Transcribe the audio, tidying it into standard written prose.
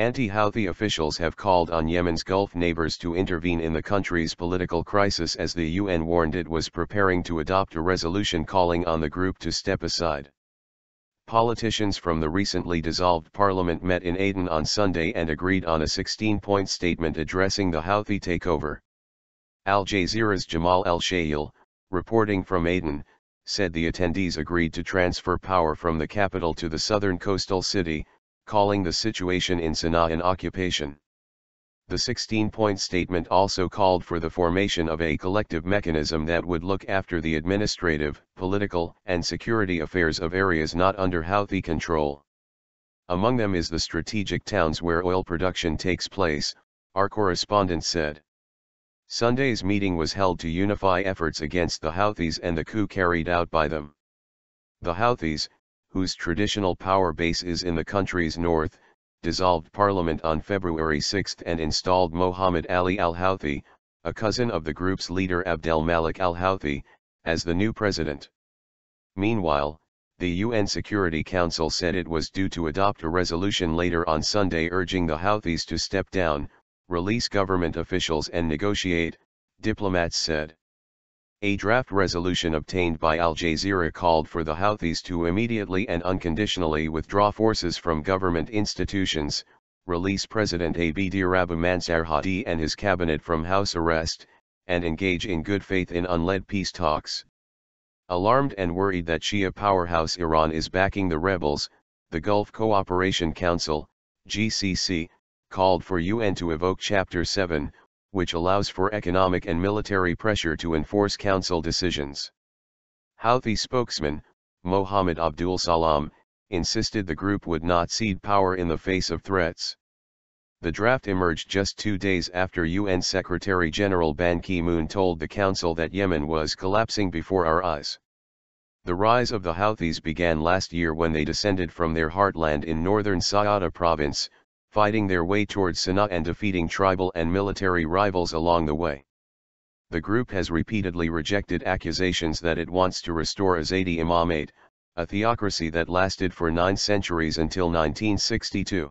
Anti-Houthi officials have called on Yemen's Gulf neighbors to intervene in the country's political crisis as the UN warned it was preparing to adopt a resolution calling on the group to step aside. Politicians from the recently dissolved parliament met in Aden on Sunday and agreed on a 16-point statement addressing the Houthi takeover. Al Jazeera's Jamal Elshayyal, reporting from Aden, said the attendees agreed to transfer power from the capital to the southern coastal city, calling the situation in Sanaa an occupation. The 16-point statement also called for the formation of a collective mechanism that would look after the administrative, political, and security affairs of areas not under Houthi control. Among them is the strategic towns where oil production takes place, our correspondent said. Sunday's meeting was held to unify efforts against the Houthis and the coup carried out by them. The Houthis, whose traditional power base is in the country's north, dissolved parliament on February 6 and installed Mohammed Ali al-Houthi, a cousin of the group's leader Abdelmalik al-Houthi, as the new president. Meanwhile, the UN Security Council said it was due to adopt a resolution later on Sunday urging the Houthis to step down, release government officials and negotiate, diplomats said. A draft resolution obtained by Al Jazeera called for the Houthis to immediately and unconditionally withdraw forces from government institutions, release President Abd Rabbu Mansur Hadi and his cabinet from house arrest, and engage in good faith in unled peace talks. Alarmed and worried that Shia powerhouse Iran is backing the rebels, the Gulf Cooperation Council, GCC, called for UN to evoke Chapter 7, which allows for economic and military pressure to enforce council decisions. Houthi spokesman, Mohammed Abdul Salam, insisted the group would not cede power in the face of threats. The draft emerged just 2 days after UN Secretary-General Ban Ki-moon told the Council that Yemen was collapsing before our eyes. The rise of the Houthis began last year when they descended from their heartland in northern Saada province, fighting their way towards Sanaa and defeating tribal and military rivals along the way. The group has repeatedly rejected accusations that it wants to restore Azadi imamate, a theocracy that lasted for 9 centuries until 1962.